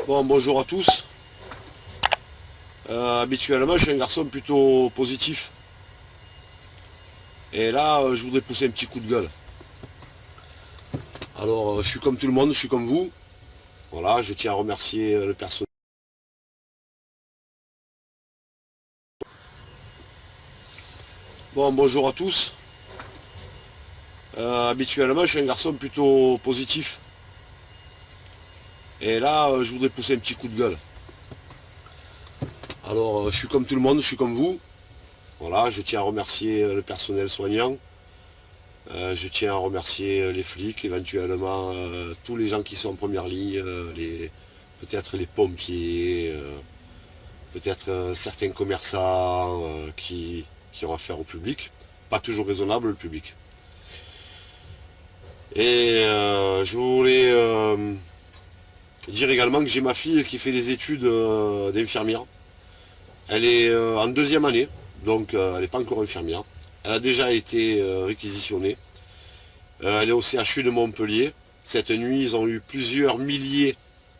Bon, bonjour à tous. Habituellement, je suis un garçon plutôt positif. Et là, je voudrais pousser un petit coup de gueule. Alors, je suis comme tout le monde, je suis comme vous. Voilà, je tiens à remercier le personnel. Bon, bonjour à tous. Habituellement, je suis un garçon plutôt positif. Et là, je voudrais pousser un petit coup de gueule. Alors, je suis comme tout le monde, je suis comme vous. Voilà, je tiens à remercier le personnel soignant. Je tiens à remercier les flics, éventuellement tous les gens qui sont en première ligne, peut-être les pompiers, peut-être certains commerçants qui ont affaire au public. Pas toujours raisonnable le public. Et je voulais dire également que j'ai ma fille qui fait des études d'infirmière. Elle est en deuxième année, donc elle n'est pas encore infirmière. Elle a déjà été réquisitionnée. Elle est au CHU de Montpellier. Cette nuit, ils ont eu plusieurs milliers,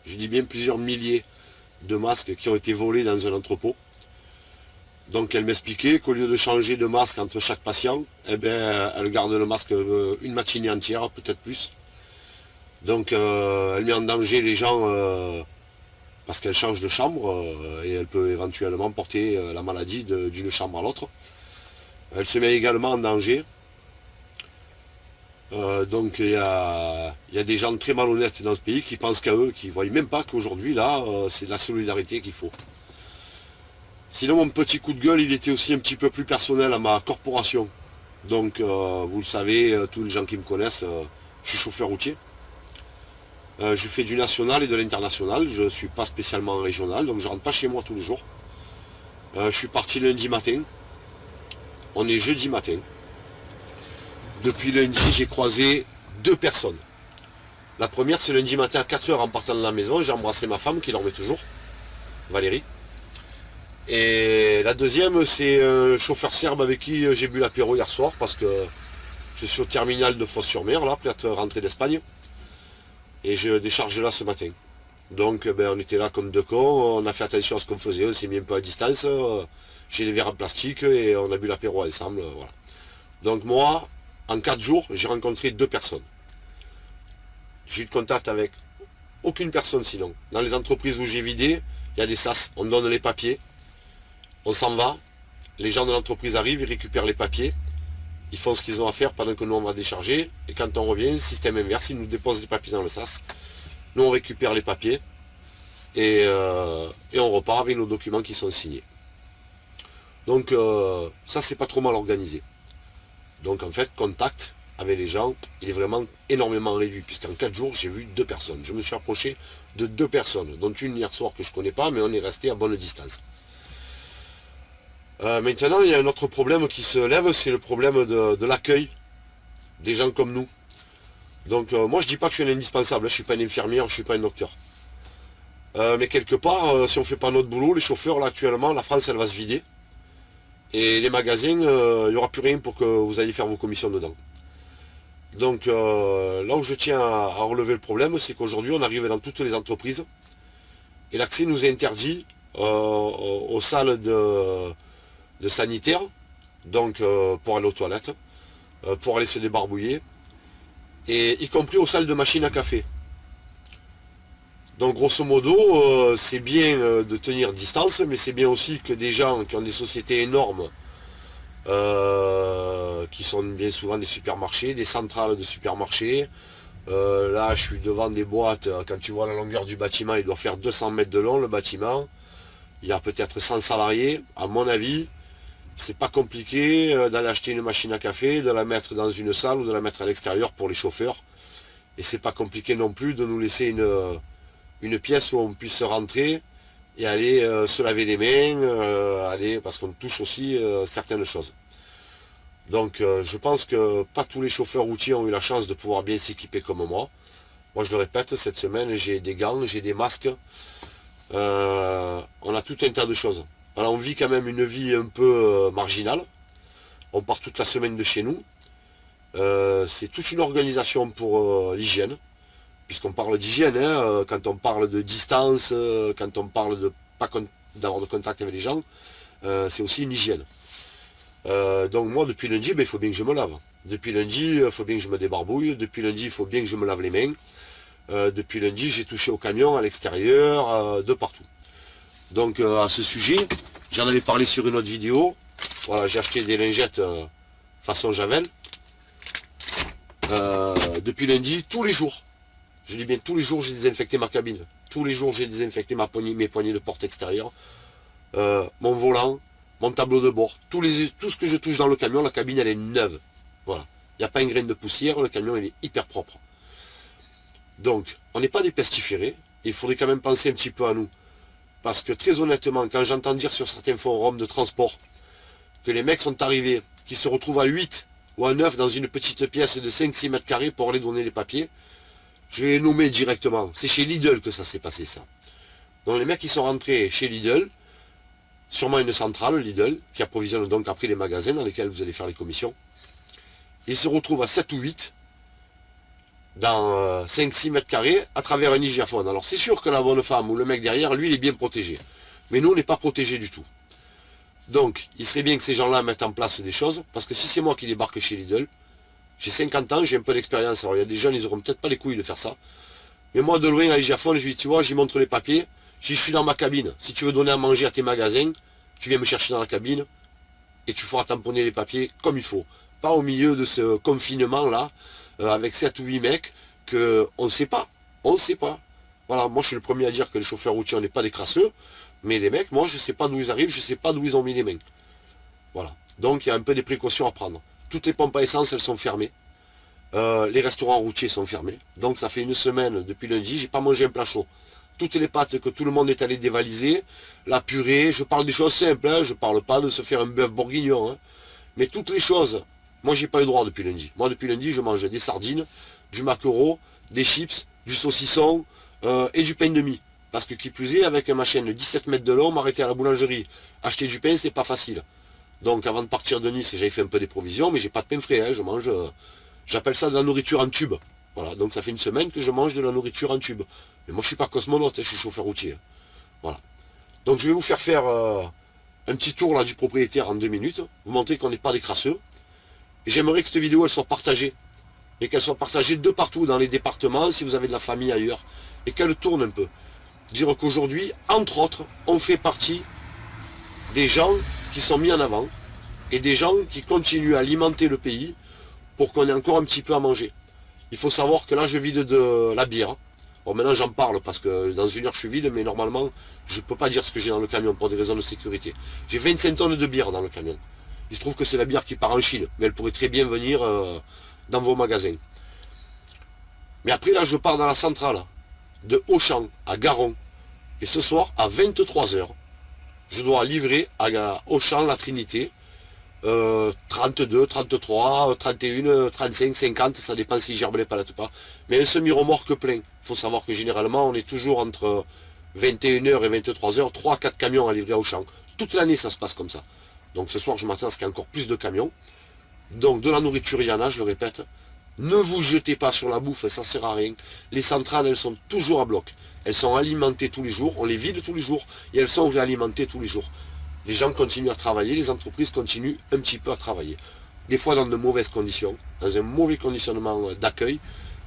je dis bien plusieurs milliers de masques qui ont été volés dans un entrepôt. Donc elle m'expliquait qu'au lieu de changer de masque entre chaque patient, eh bien, elle garde le masque une matinée entière, peut-être plus. Donc elle met en danger les gens parce qu'elle change de chambre et elle peut éventuellement porter la maladie d'une chambre à l'autre. Elle se met également en danger. Donc il y a des gens très malhonnêtes dans ce pays qui pensent qu'à eux, qui ne voient même pas qu'aujourd'hui là, c'est de la solidarité qu'il faut. Sinon mon petit coup de gueule, il était aussi un petit peu plus personnel à ma corporation. Donc vous le savez, tous les gens qui me connaissent, je suis chauffeur routier. Je fais du national et de l'international, je ne suis pas spécialement régional, donc je ne rentre pas chez moi tous les jours. Je suis parti lundi matin, on est jeudi matin. Depuis lundi, j'ai croisé deux personnes. La première, c'est lundi matin à 4 h en partant de la maison, j'ai embrassé ma femme qui dormait toujours, Valérie. Et la deuxième, c'est un chauffeur serbe avec qui j'ai bu l'apéro hier soir parce que je suis au terminal de Fos-sur-Mer, là, prêt à rentrer d'Espagne. Et je décharge là ce matin. Donc ben, on était là comme deux cons, on a fait attention à ce qu'on faisait, on s'est mis un peu à distance, j'ai les verres en plastique et on a bu l'apéro ensemble. Voilà. Donc moi, en 4 jours, j'ai rencontré deux personnes. J'ai eu de contact avec aucune personne sinon. Dans les entreprises où j'ai vidé, il y a des sas, on donne les papiers, on s'en va, les gens de l'entreprise arrivent, ils récupèrent les papiers, ils font ce qu'ils ont à faire pendant que nous on va décharger, et quand on revient, système inverse, ils nous déposent les papiers dans le sas, nous on récupère les papiers, et on repart avec nos documents qui sont signés. Donc ça c'est pas trop mal organisé. Donc en fait, contact avec les gens, il est vraiment énormément réduit, puisqu'en 4 jours, j'ai vu deux personnes. Je me suis approché de deux personnes, dont une hier soir que je ne connais pas, mais on est resté à bonne distance. Maintenant, il y a un autre problème qui se lève, c'est le problème de l'accueil des gens comme nous. Donc moi, je ne dis pas que je suis un indispensable, je ne suis pas une infirmière, je ne suis pas un docteur. Mais quelque part, si on ne fait pas notre boulot, les chauffeurs, là, actuellement, la France, elle va se vider. Et les magasins, il n'y aura plus rien pour que vous alliez faire vos commissions dedans. Donc là où je tiens à relever le problème, c'est qu'aujourd'hui on arrive dans toutes les entreprises et l'accès nous est interdit aux salles de sanitaire, donc pour aller aux toilettes, pour aller se débarbouiller, et y compris aux salles de machines à café. Donc grosso modo, c'est bien de tenir distance, mais c'est bien aussi que des gens qui ont des sociétés énormes, qui sont bien souvent des supermarchés, des centrales de supermarchés. Là, je suis devant des boîtes. Quand tu vois la longueur du bâtiment, il doit faire 200 mètres de long, le bâtiment. Il y a peut-être 100 salariés. À mon avis, c'est pas compliqué d'aller acheter une machine à café, de la mettre dans une salle ou de la mettre à l'extérieur pour les chauffeurs. Et c'est pas compliqué non plus de nous laisser une pièce où on puisse rentrer et aller se laver les mains, parce qu'on touche aussi certaines choses. Donc je pense que pas tous les chauffeurs routiers ont eu la chance de pouvoir bien s'équiper comme moi. Moi je le répète, cette semaine j'ai des gants, j'ai des masques, on a tout un tas de choses. Alors on vit quand même une vie un peu marginale, on part toute la semaine de chez nous, c'est toute une organisation pour l'hygiène. puisqu'on parle d'hygiène, hein, quand on parle de distance, quand on parle de pas d'avoir de contact avec les gens, c'est aussi une hygiène. Donc moi, depuis lundi, il faut bien que je me lave. Depuis lundi, il faut bien que je me débarbouille. Depuis lundi, il faut bien que je me lave les mains. Depuis lundi, j'ai touché au camion, à l'extérieur, de partout. Donc à ce sujet, j'en avais parlé sur une autre vidéo. Voilà, j'ai acheté des lingettes façon Javel. Depuis lundi, tous les jours, je dis bien tous les jours, j'ai désinfecté ma cabine. Tous les jours, j'ai désinfecté mes poignées de porte extérieure, mon volant, mon tableau de bord. Tout ce que je touche dans le camion, la cabine, elle est neuve. Voilà. Il n'y a pas une graine de poussière, le camion, il est hyper propre. Donc, on n'est pas des pestiférés. Il faudrait quand même penser un petit peu à nous. Parce que très honnêtement, quand j'entends dire sur certains forums de transport que les mecs sont arrivés, qui se retrouvent à 8 ou à 9 dans une petite pièce de 5-6 mètres carrés pour aller donner les papiers, je vais les nommer directement. C'est chez Lidl que ça s'est passé, ça. Donc les mecs qui sont rentrés chez Lidl, sûrement une centrale Lidl, qui approvisionne donc après les magasins dans lesquels vous allez faire les commissions, ils se retrouvent à 7 ou 8 dans 5-6 mètres carrés à travers un hygiaphone. Alors c'est sûr que la bonne femme ou le mec derrière, lui, il est bien protégé. Mais nous, on n'est pas protégés du tout. Donc, il serait bien que ces gens-là mettent en place des choses, parce que si c'est moi qui débarque chez Lidl, j'ai 50 ans, j'ai un peu d'expérience. Alors il y a des jeunes, ils n'auront peut-être pas les couilles de faire ça. Mais moi, de loin, à l'hygiaphone, je lui dis, tu vois, j'y montre les papiers, je suis dans ma cabine. Si tu veux donner à manger à tes magasins, tu viens me chercher dans la cabine, et tu feras tamponner les papiers comme il faut. Pas au milieu de ce confinement-là, avec 7 ou 8 mecs, qu'on ne sait pas. On ne sait pas. Voilà, moi je suis le premier à dire que les chauffeurs routiers, on n'est pas des crasseux, mais les mecs, moi je ne sais pas d'où ils arrivent, je ne sais pas d'où ils ont mis les mains. Voilà. Donc il y a un peu des précautions à prendre. Toutes les pompes à essence, elles sont fermées. Les restaurants routiers sont fermés. Donc ça fait une semaine, depuis lundi, j'ai pas mangé un plat chaud. Toutes les pâtes que tout le monde est allé dévaliser, la purée, je parle des choses simples, hein, je parle pas de se faire un bœuf bourguignon. Hein. Mais toutes les choses, moi j'ai pas eu droit depuis lundi. Moi depuis lundi, je mange des sardines, du maquereau, des chips, du saucisson et du pain de mie. Parce que qui plus est, avec ma chaîne de 17 mètres de long, m'arrêter à la boulangerie, acheter du pain, c'est pas facile. Donc avant de partir de Nice, j'avais fait un peu des provisions, mais j'ai pas de pain frais, hein, je mange, j'appelle ça de la nourriture en tube. Voilà, donc ça fait une semaine que je mange de la nourriture en tube. Mais moi je suis pas cosmonaute, hein, je suis chauffeur routier. Voilà. Donc je vais vous faire un petit tour là du propriétaire en 2 minutes, vous montrer qu'on n'est pas des crasseux. Et j'aimerais que cette vidéo elle soit partagée. Et qu'elle soit partagée de partout dans les départements, si vous avez de la famille ailleurs, et qu'elle tourne un peu. Dire qu'aujourd'hui, entre autres, on fait partie des gens qui sont mis en avant, et des gens qui continuent à alimenter le pays pour qu'on ait encore un petit peu à manger. Il faut savoir que là, je vide de la bière. Bon, maintenant, j'en parle parce que dans une heure, je suis vide, mais normalement, je ne peux pas dire ce que j'ai dans le camion pour des raisons de sécurité. J'ai 25 tonnes de bière dans le camion. Il se trouve que c'est la bière qui part en Chine, mais elle pourrait très bien venir dans vos magasins. Mais après, là, je pars dans la centrale de Auchan à Garon. Et ce soir, à 23 h, je dois livrer à Auchan la Trinité 32, 33, 31, 35, 50, ça dépend si gerbe les palettes ou pas. Mais un semi-remorque plein. Il faut savoir que généralement, on est toujours entre 21 h et 23 h, 3-4 camions à livrer à Auchan. Toute l'année, ça se passe comme ça. Donc ce soir, je m'attends à ce qu'il y ait encore plus de camions. Donc de la nourriture, il y en a, je le répète. Ne vous jetez pas sur la bouffe, ça ne sert à rien. Les centrales, elles sont toujours à bloc. Elles sont alimentées tous les jours, on les vide tous les jours, et elles sont réalimentées tous les jours. Les gens continuent à travailler, les entreprises continuent un petit peu à travailler. Des fois dans de mauvaises conditions, dans un mauvais conditionnement d'accueil,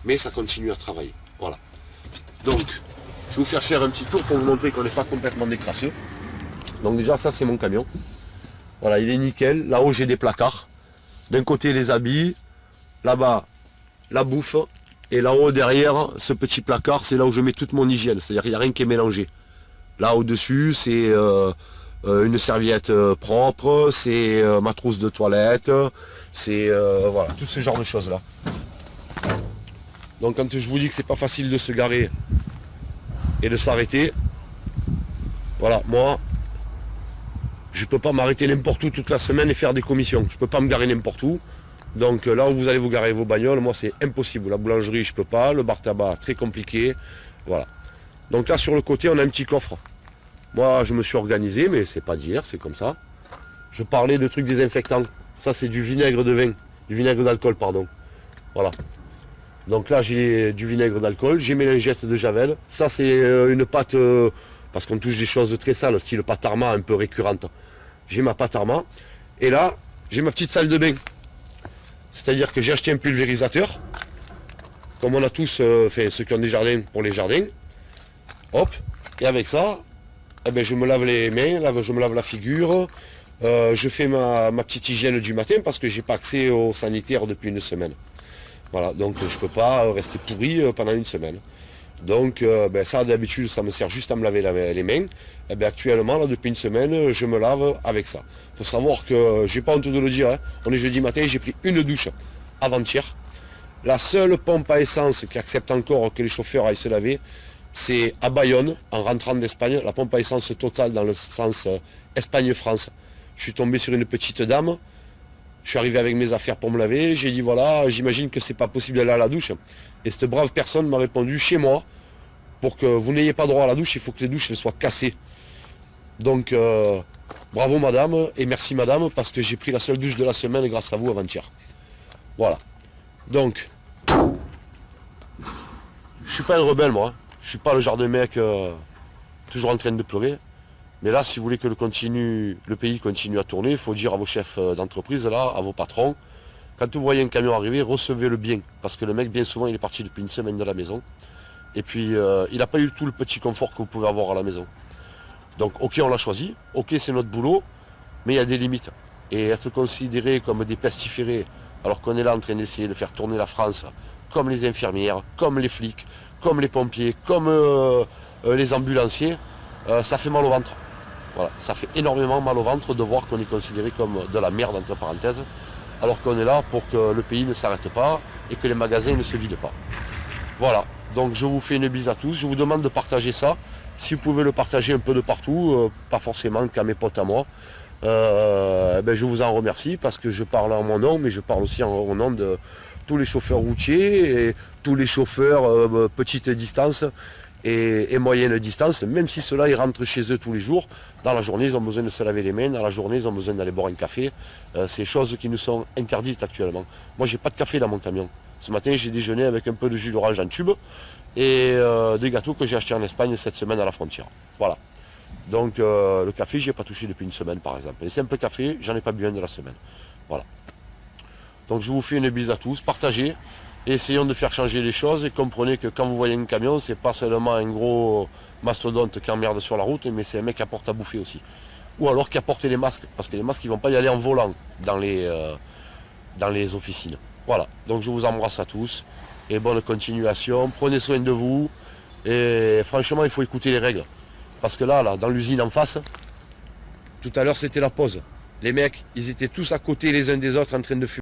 mais ça continue à travailler. Voilà. Donc, je vais vous faire un petit tour pour vous montrer qu'on n'est pas complètement décrasseux. Donc déjà, ça c'est mon camion. Voilà, il est nickel. Là-haut, j'ai des placards. D'un côté, les habits. Là-bas, la bouffe. Et là-haut, derrière, ce petit placard, c'est là où je mets toute mon hygiène. C'est-à-dire qu'il n'y a rien qui est mélangé. Là, au-dessus, c'est une serviette propre, c'est ma trousse de toilette, c'est voilà, tout ce genre de choses-là. Donc quand je vous dis que c'est pas facile de se garer et de s'arrêter, voilà, moi, je peux pas m'arrêter n'importe où toute la semaine et faire des commissions. Je peux pas me garer n'importe où. Donc là où vous allez vous garer vos bagnoles, moi c'est impossible. La boulangerie je peux pas, le bar tabac très compliqué. Voilà. Donc là sur le côté on a un petit coffre. Moi je me suis organisé, mais c'est pas d'hier, c'est comme ça. Je parlais de trucs désinfectants. Ça c'est du vinaigre de vin, du vinaigre d'alcool pardon. Voilà. Donc là j'ai du vinaigre d'alcool, j'ai mes lingettes de javel. Ça c'est une pâte, parce qu'on touche des choses très sales, style pâte Arma un peu récurrente. J'ai ma pâte Arma. Et là, j'ai ma petite salle de bain. C'est-à-dire que j'ai acheté un pulvérisateur. Comme on a tous, ceux qui ont des jardins pour les jardins. Hop. Et avec ça, eh ben, je me lave les mains, je me lave la figure. Je fais ma petite hygiène du matin parce que j'ai pas accès au sanitaire depuis une semaine. Voilà, donc je ne peux pas rester pourri pendant une semaine. Donc ben, ça d'habitude ça me sert juste à me laver les mains. Et ben, actuellement là, depuis une semaine je me lave avec ça. Il faut savoir que j'ai pas honte de le dire, hein, on est jeudi matin, j'ai pris une douche avant-hier. La seule pompe à essence qui accepte encore que les chauffeurs aillent se laver, c'est à Bayonne, en rentrant d'Espagne, la pompe à essence totale dans le sens Espagne-France. Je suis tombé sur une petite dame. Je suis arrivé avec mes affaires pour me laver, j'ai dit voilà, j'imagine que c'est pas possible d'aller à la douche. Et cette brave personne m'a répondu chez moi, pour que vous n'ayez pas droit à la douche, il faut que les douches elles soient cassées. Donc bravo madame, et merci madame, parce que j'ai pris la seule douche de la semaine grâce à vous avant-hier. Voilà. Donc, je suis pas un rebelle moi, je suis pas le genre de mec toujours en train de pleurer. Mais là, si vous voulez que le pays continue à tourner, il faut dire à vos chefs d'entreprise, là, à vos patrons, quand vous voyez un camion arriver, recevez-le bien. Parce que le mec, bien souvent, il est parti depuis une semaine de la maison. Et puis, il n'a pas eu tout le petit confort que vous pouvez avoir à la maison. Donc, ok, on l'a choisi, ok, c'est notre boulot, mais il y a des limites. Et être considéré comme des pestiférés, alors qu'on est là en train d'essayer de faire tourner la France, comme les infirmières, comme les flics, comme les pompiers, comme les ambulanciers, ça fait mal au ventre. Voilà, ça fait énormément mal au ventre de voir qu'on est considéré comme de la merde entre parenthèses, alors qu'on est là pour que le pays ne s'arrête pas et que les magasins ne se vident pas. Voilà, donc je vous fais une bise à tous, je vous demande de partager ça, si vous pouvez le partager un peu de partout, pas forcément qu'à mes potes à moi, ben je vous en remercie parce que je parle en mon nom, mais je parle aussi au nom de tous les chauffeurs routiers et tous les chauffeurs petite distance et moyenne distance, même si ceux-là ils rentrent chez eux tous les jours, dans la journée ils ont besoin de se laver les mains, dans la journée ils ont besoin d'aller boire un café, c'est choses qui nous sont interdites actuellement. Moi j'ai pas de café dans mon camion. Ce matin j'ai déjeuné avec un peu de jus d'orange en tube et des gâteaux que j'ai achetés en Espagne cette semaine à la frontière. Voilà. Donc le café j'y ai pas touché depuis une semaine par exemple. Les simples cafés, j'en ai pas bu un de la semaine. Voilà. Donc je vous fais une bise à tous, partagez. Et essayons de faire changer les choses et comprenez que quand vous voyez un camion, c'est pas seulement un gros mastodonte qui emmerde sur la route, mais c'est un mec qui apporte à bouffer aussi. Ou alors qui apporte les masques, parce que les masques ils vont pas y aller en volant dans les officines. Voilà, donc je vous embrasse à tous et bonne continuation, prenez soin de vous et franchement il faut écouter les règles. Parce que là dans l'usine en face, tout à l'heure c'était la pause. Les mecs, ils étaient tous à côté les uns des autres en train de fumer.